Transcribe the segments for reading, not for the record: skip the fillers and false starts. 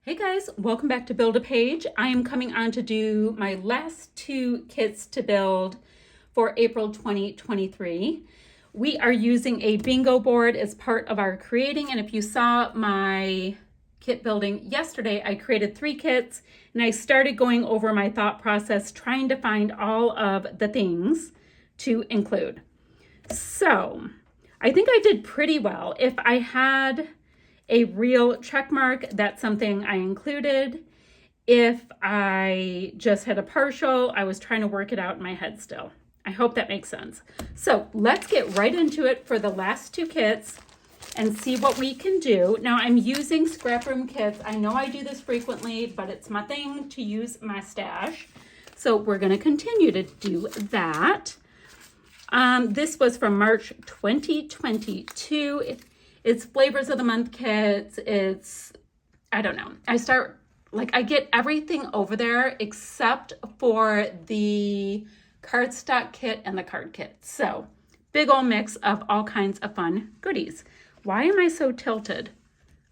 Hey guys, welcome back to Build a Page. I am coming on to do my last two kits to build for April 2023. We are using a bingo board as part of our creating, and if you saw my kit building yesterday, I created 3 kits and I started going over my thought process trying to find all of the things to include. So I think I did pretty well. If I had a real check mark, that's something I included. If I just had a partial, I was trying to work it out in my head still. I hope that makes sense. So let's get right into it for the last 2 kits and see what we can do. Now I'm using scrap room kits. I know I do this frequently, but it's my thing to use my stash. So we're gonna continue to do that. This was from March 2022. It's flavors of the month kits. I don't know. I get everything over there except for the cardstock kit and the card kit. So big old mix of all kinds of fun goodies. Why am I so tilted?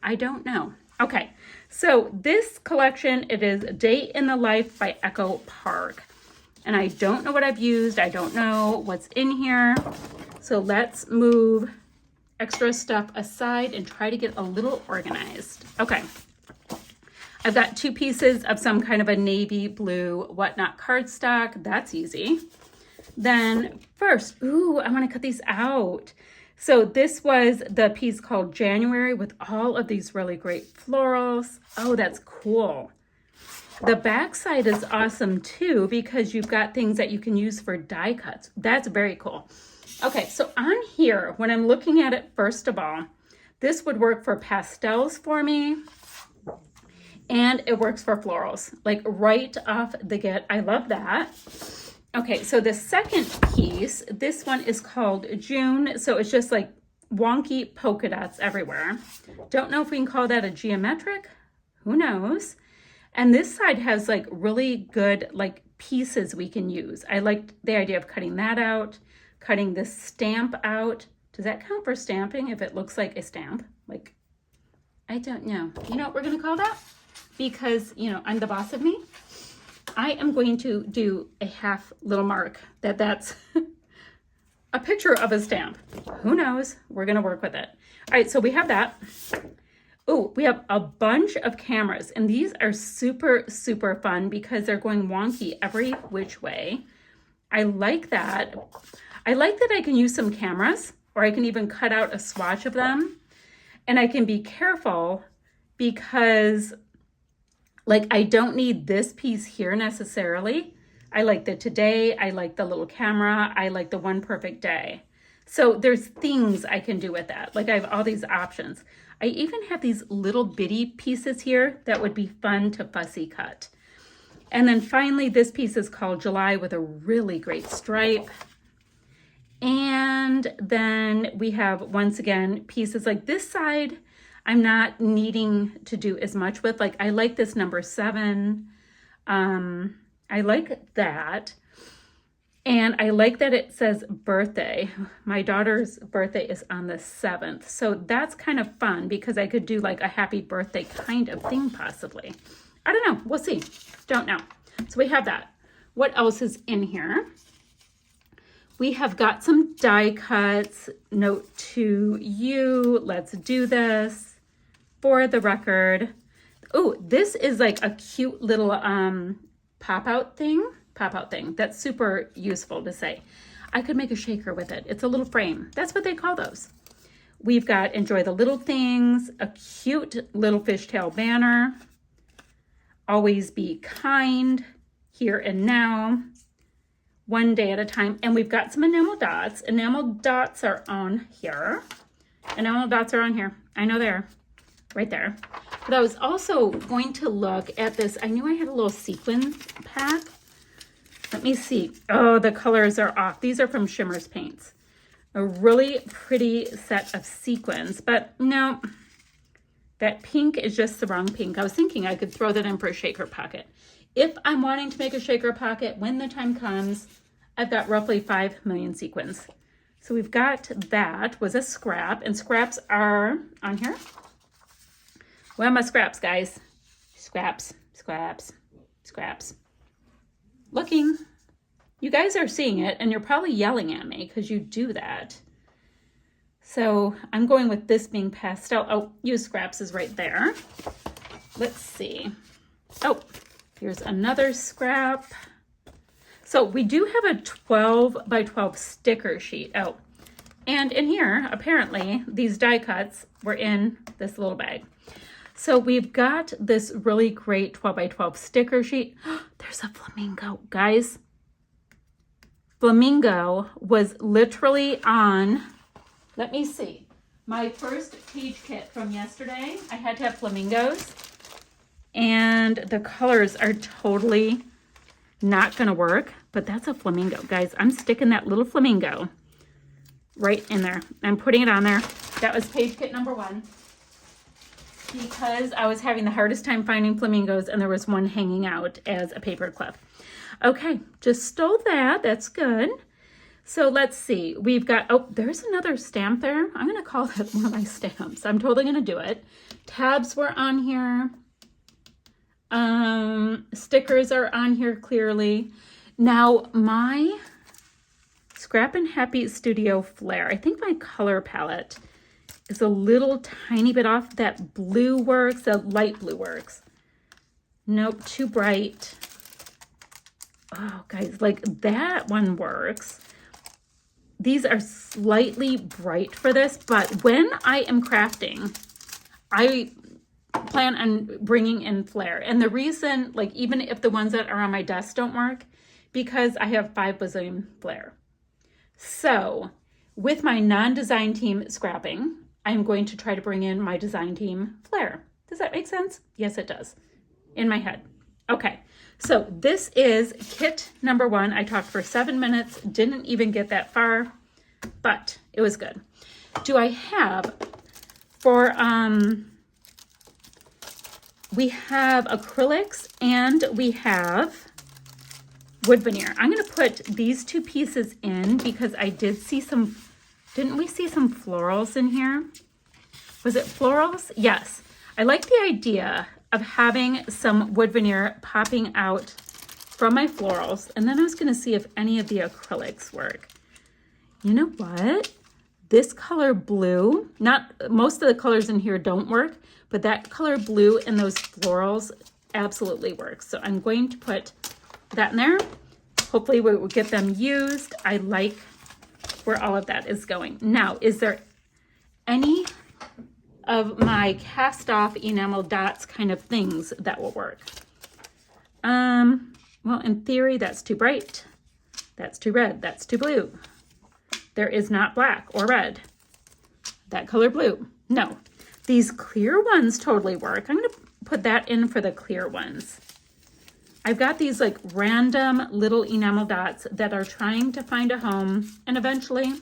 I don't know. Okay, so this collection, it is Day in the Life by Echo Park. And I don't know what I've used. I don't know what's in here. So let's move extra stuff aside and try to get a little organized. Okay, I've got 2 pieces of some kind of a navy blue whatnot cardstock. That's easy. Then first, I want to cut these out. So this was the piece called January with all of these really great florals. Oh, that's cool. The back side is awesome too because you've got things that you can use for die cuts. That's very cool. Okay, so on here, when I'm looking at it, first of all, this would work for pastels for me, and it works for florals, like right off the get. I love that. Okay, so the second piece, this one is called June, so it's just like wonky polka dots everywhere. Don't know if we can call that a geometric, who knows? And this side has like really good like pieces we can use. I liked the idea of cutting that out. Cutting this stamp out. Does that count for stamping if it looks like a stamp? Like, I don't know. You know what we're going to call that? Because, I'm the boss of me. I am going to do a half little mark that's a picture of a stamp. Who knows? We're going to work with it. All right, so we have that. Oh, we have a bunch of cameras, and these are super, super fun because they're going wonky every which way. I like that. I like that I can use some cameras, or I can even cut out a swatch of them, and I can be careful because I don't need this piece here necessarily. I like the today, I like the little camera, I like the one perfect day. So there's things I can do with that. I have all these options. I even have these little bitty pieces here that would be fun to fussy cut. And then finally, this piece is called July with a really great stripe. And then we have, once again, pieces like this side, I'm not needing to do as much with. I like this number 7. I like that. And I like that it says birthday. My daughter's birthday is on the 7th. So that's kind of fun because I could do a happy birthday kind of thing possibly. I don't know. We'll see. Don't know. So we have that. What else is in here? We have got some die cuts. Note to you. Let's do this for the record. Oh, this is a cute little pop-out thing. That's super useful to say. I could make a shaker with it. It's a little frame. That's what they call those. We've got Enjoy the Little Things, a cute little fishtail banner. Always be kind, here and now, one day at a time. And we've got some enamel dots. Enamel dots are on here. Enamel dots are on here. I know they're right there. But I was also going to look at this. I knew I had a little sequin pack. Let me see. Oh, the colors are off. These are from Shimmer's Paints. A really pretty set of sequins, but no, that pink is just the wrong pink. I was thinking I could throw that in for a shaker pocket. If I'm wanting to make a shaker pocket, when the time comes, I've got roughly 5 million sequins. So we've got that was a scrap, and scraps are on here. Where are my scraps, guys? Scraps, scraps, scraps. Looking. You guys are seeing it, and you're probably yelling at me because you do that. So I'm going with this being pastel. Oh, use scraps is right there. Let's see. Oh, here's another scrap. So we do have a 12 by 12 sticker sheet. Oh, and in here, apparently, these die cuts were in this little bag. So we've got this really great 12 by 12 sticker sheet. There's a flamingo, guys. Flamingo was literally on, let me see, my first page kit from yesterday. I had to have flamingos, and the colors are totally not gonna work, but that's a flamingo, guys. I'm sticking that little flamingo right in there. I'm putting it on there. That was page kit number 1 because I was having the hardest time finding flamingos, and there was one hanging out as a paper clip. Okay, just stole that. That's good. So let's see. We've got, oh, there's another stamp there. I'm going to call that one of my stamps. I'm totally going to do it. Tabs were on here. Stickers are on here clearly. Now, my Scrap and Happy Studio Flair, I think my color palette is a little tiny bit off. That blue works, that light blue works. Nope, too bright. Oh, guys, like that one works. These are slightly bright for this, but when I am crafting, I plan on bringing in flair. And the reason, like, even if the ones that are on my desk don't work, because I have 5 bazillion flair. So with my non-design team scrapping, I'm going to try to bring in my design team flair. Does that make sense? Yes, it does. In my head. Okay. So this is kit number 1. I talked for 7 minutes, didn't even get that far, but it was good. Do I have for, we have acrylics and we have wood veneer. I'm going to put these 2 pieces in because I did see some, didn't we see some florals in here? Was it florals? Yes. I like the idea of having some wood veneer popping out from my florals. And then I was going to see if any of the acrylics work. You know what? This color blue, not most of the colors in here don't work, but that color blue and those florals absolutely works. So I'm going to put that in there. Hopefully we will get them used. I like where all of that is going. Now, is there any of my cast off enamel dots kind of things that will work? Well, in theory, that's too bright. That's too red. That's too blue. There is not black or red. That color blue. No. These clear ones totally work. I'm going to put that in for the clear ones. I've got these like random little enamel dots that are trying to find a home, and eventually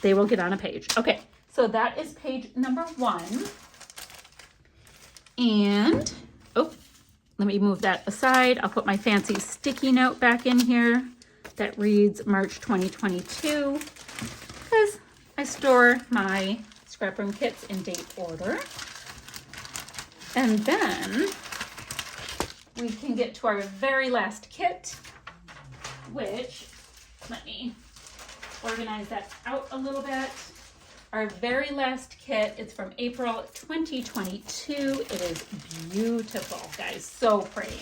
they will get on a page. Okay. So that is page number 1. And, oh, let me move that aside. I'll put my fancy sticky note back in here that reads March 2022 because I store my scrap room kits in date order. And then we can get to our very last kit, which, let me organize that out a little bit. Our very last kit, it's from April 2022. It is beautiful, guys, so pretty.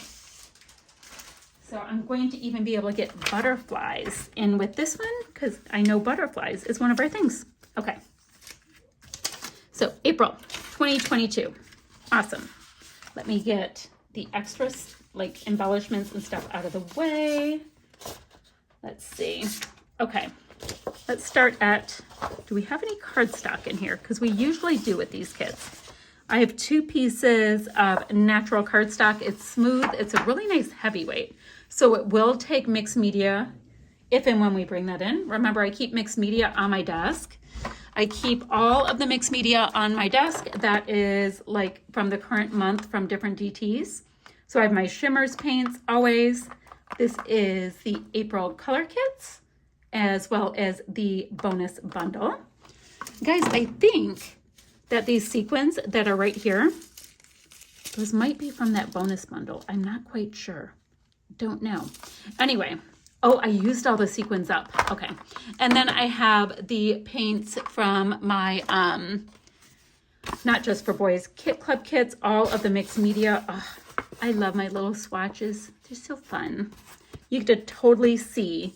So I'm going to even be able to get butterflies in with this one because I know butterflies is one of our things. Okay. So April 2022. Awesome. Let me get the extras, like embellishments and stuff out of the way. Let's see. Okay. Let's start at, do we have any cardstock in here? Because we usually do with these kits. I have 2 pieces of natural cardstock. It's smooth. It's a really nice heavyweight. So it will take mixed media if and when we bring that in. Remember, I keep mixed media on my desk. I keep all of the mixed media on my desk. That is like from the current month from different DTs. So I have my shimmers paints always. This is the April color kits, as well as the bonus bundle. Guys, I think that these sequins that are right here, Those might be from that bonus bundle. I'm not quite sure. Don't know. Anyway, oh, I used all the sequins up. Okay. And then I have the paints from my, not just for boys, Kit Club kits, all of the mixed media. Oh, I love my little swatches. They're so fun. You get to totally see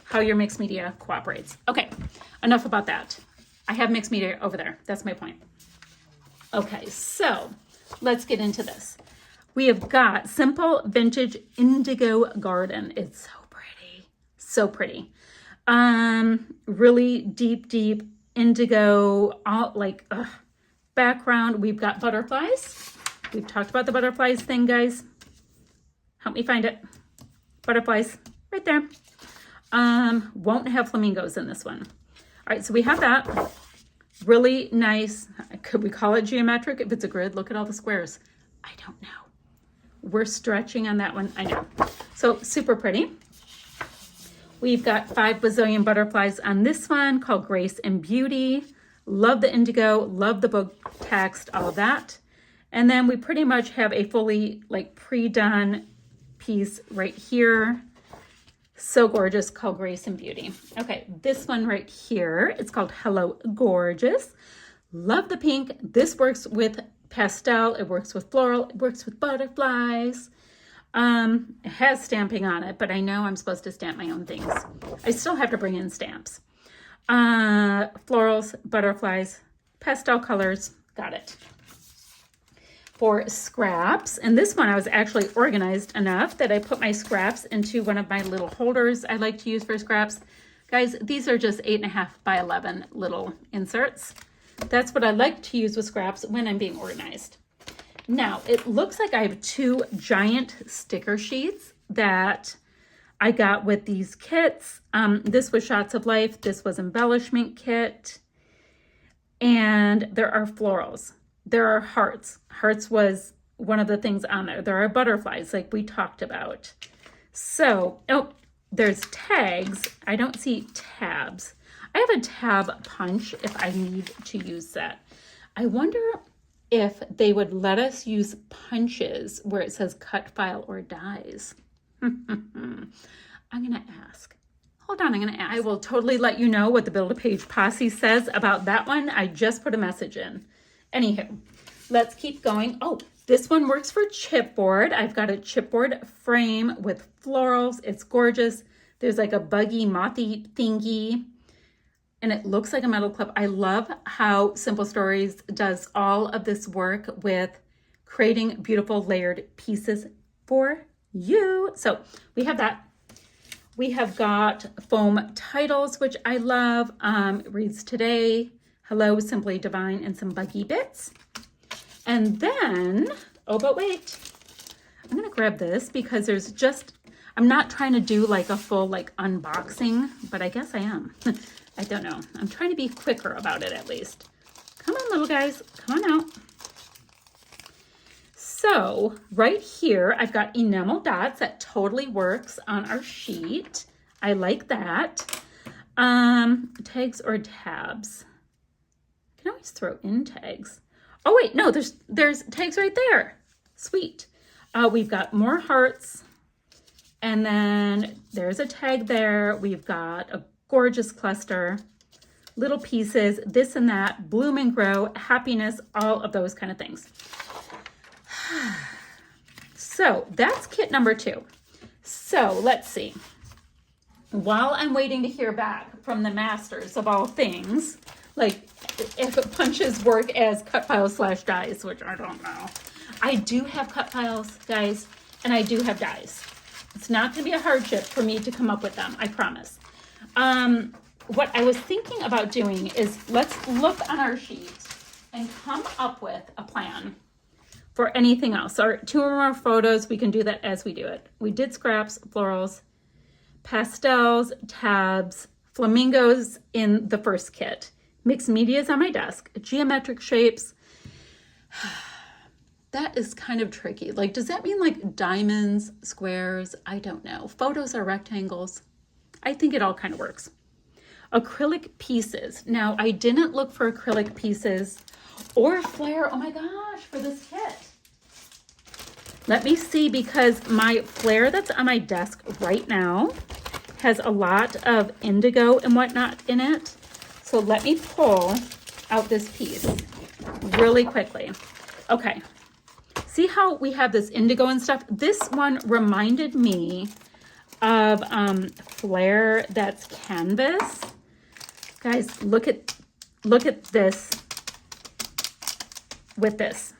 how your mixed media cooperates. Okay, enough about that. I have mixed media over there. That's my point. Okay, so let's get into this. We have got Simple Vintage Indigo Garden. It's so pretty. So pretty. Really deep indigo, all like background. We've got butterflies. We've talked about the butterflies thing, guys. Help me find it. Butterflies, right there. Won't have flamingos in this one. All right, so we have that. Really nice. Could we call it geometric? If it's a grid, look at all the squares. I don't know. We're stretching on that one, I know. So super pretty. We've got 5 bazillion butterflies on this one called Grace and Beauty. Love the indigo, love the book text, all of that. And then we pretty much have a fully like pre-done piece right here. So gorgeous, called Grace and Beauty. Okay, this one right here, it's called Hello Gorgeous. Love the pink. This works with pastel, it works with floral, it works with butterflies. It has stamping on it, but I know I'm supposed to stamp my own things. I still have to bring in stamps. Florals, butterflies, pastel colors, got it. For scraps, and this one I was actually organized enough that I put my scraps into one of my little holders I like to use for scraps. Guys, these are just 8.5 by 11 little inserts. That's what I like to use with scraps when I'm being organized. Now, it looks like I have 2 giant sticker sheets that I got with these kits. This was Shots of Life. This was Embellishment Kit. And there are florals. There are hearts. Hearts was one of the things on there. There are butterflies like we talked about. So, oh, there's tags. I don't see tabs. I have a tab punch if I need to use that. I wonder if they would let us use punches where it says cut, file, or dies. I'm going to ask. Hold on, I'm going to ask. I will totally let you know what the Build-A-Page Posse says about that one. I just put a message in. Anywho, let's keep going. Oh, this one works for chipboard. I've got a chipboard frame with florals. It's gorgeous. There's like a buggy, mothy thingy, and it looks like a metal clip. I love how Simple Stories does all of this work with creating beautiful layered pieces for you. So we have that. We have got foam titles, which I love. It reads Today, Hello, Simply Divine, and some buggy bits. And then, oh, but wait, I'm going to grab this because there's just, I'm not trying to do like a full like unboxing, but I guess I am. I don't know. I'm trying to be quicker about it at least. Come on, little guys, come on out. So right here, I've got enamel dots that totally works on our sheet. I like that. Tags or tabs. I can always throw in tags. Oh wait, no, there's tags right there. Sweet. We've got more hearts. And then there's a tag there. We've got a gorgeous cluster, little pieces, this and that, bloom and grow, happiness, all of those kind of things. So that's kit number 2. So let's see. While I'm waiting to hear back from the masters of all things, like if punches work as cut files / dies, which I don't know. I do have cut files, guys, and I do have dies. It's not going to be a hardship for me to come up with them, I promise. What I was thinking about doing is let's look on our sheet and come up with a plan for anything else. Or 2 or more photos, we can do that as we do it. We did scraps, florals, pastels, tabs, flamingos in the first kit. Mixed media is on my desk, geometric shapes. That is kind of tricky. Like, does that mean like diamonds, squares? I don't know. Photos are rectangles. I think it all kind of works. Acrylic pieces. Now, I didn't look for acrylic pieces or flare. Oh my gosh, for this kit. Let me see, because my flare that's on my desk right now has a lot of indigo and whatnot in it. So let me pull out this piece really quickly. Okay. See how we have this indigo and stuff? This one reminded me of flare that's canvas. Guys, look at this with this.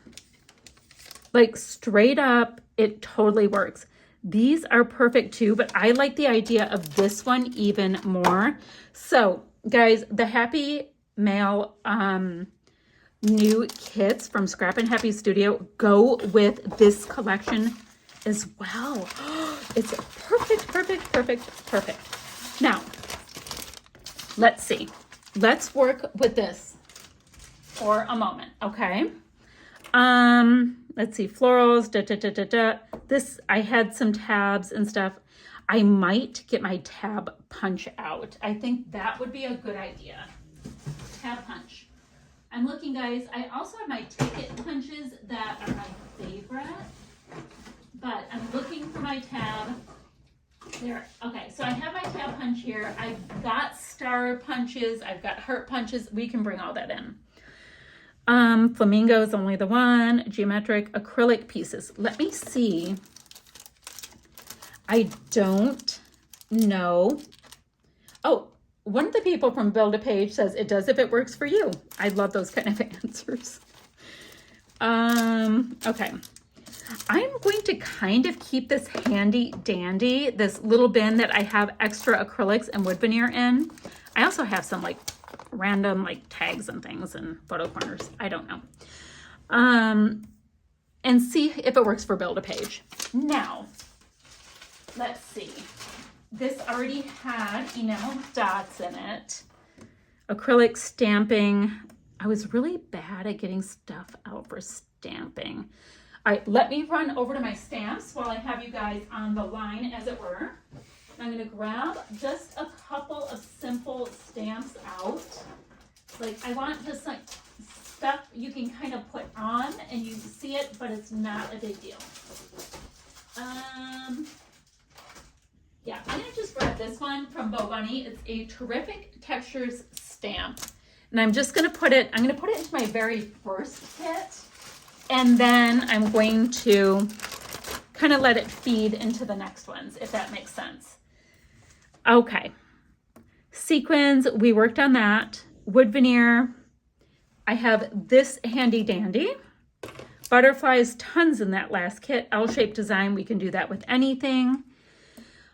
Like straight up, it totally works. These are perfect too, but I like the idea of this one even more. So guys, the Happy Mail new kits from Scrap and Happy Studio go with this collection as well. It's perfect, perfect, perfect, perfect. Now, let's see. Let's work with this for a moment, okay? Let's see, florals, This, I had some tabs and stuff. I might get my tab punch out. I think that would be a good idea. Tab punch. I'm looking, guys. I also have my ticket punches that are my favorite, but I'm looking for my tab. There. Okay, so I have my tab punch here. I've got star punches. I've got heart punches. We can bring all that in. Flamingo is only the one. Geometric acrylic pieces. Let me see. I don't know. Oh, one of the people from Build a Page says it does if it works for you. I love those kind of answers. Okay. I'm going to kind of keep this handy dandy, this little bin that I have extra acrylics and wood veneer in. I also have some like random like tags and things and photo corners. I don't know. And see if it works for Build a Page. Now, let's see. This already had enamel dots in it. Acrylic stamping. I was really bad at getting stuff out for stamping. All right, let me run over to my stamps while I have you guys on the line, as it were. I'm going to grab just a couple of simple stamps out. Like, I want just like stuff you can kind of put on and you see it, but it's not a big deal. Yeah, I'm going to just grab this one from Bo Bunny. It's a Terrific Textures stamp. And I'm just going to put it, I'm going to put it into my very first kit. And then I'm going to kind of let it feed into the next ones, if that makes sense. Okay. Sequins, we worked on that. Wood veneer. I have this handy dandy. Butterflies, tons in that last kit. L-shaped design, we can do that with anything.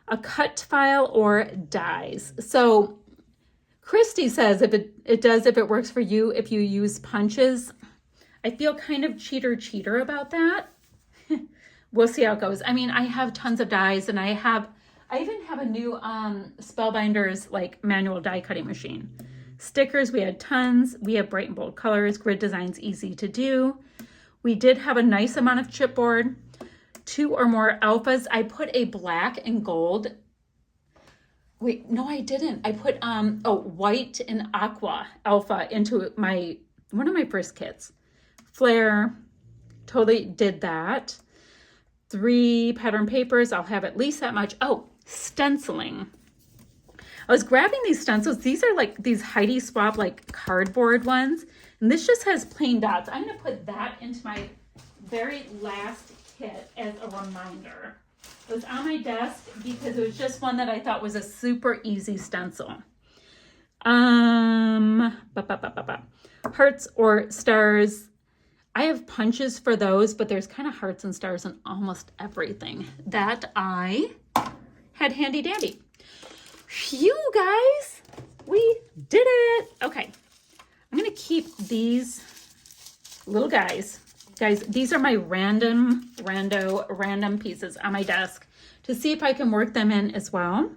A cut file or dies. So Christy says if it does if it works for you if you use punches. I feel kind of cheater about that. We'll see how it goes. I mean, I have tons of dies, and I even have a new Spellbinders like manual die cutting machine. Stickers, we had tons. We have bright and bold colors. Grid designs, easy to do. We did have a nice amount of chipboard. 2 or more alphas. I put a black and gold. Wait, no, I didn't. I put white and aqua alpha into one of my first kits. Flare, totally did that. 3 pattern papers. I'll have at least that much. Oh, stenciling. I was grabbing these stencils. These are like these Heidi Swapp like cardboard ones. And this just has plain dots. I'm going to put that into my very last kit as a reminder. It was on my desk because it was just one that I thought was a super easy stencil. Hearts or stars. I have punches for those, but there's kind of hearts and stars in almost everything that I had handy dandy. Phew, guys, we did it. Okay, I'm gonna keep these little guys. Guys, these are my random pieces on my desk to see if I can work them in as well.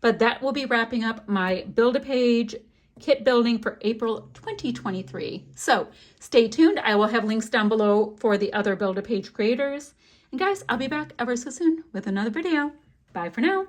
But that will be wrapping up my Build-A-Page kit building for April 2023. So stay tuned. I will have links down below for the other Build-A-Page creators. And guys, I'll be back ever so soon with another video. Bye for now.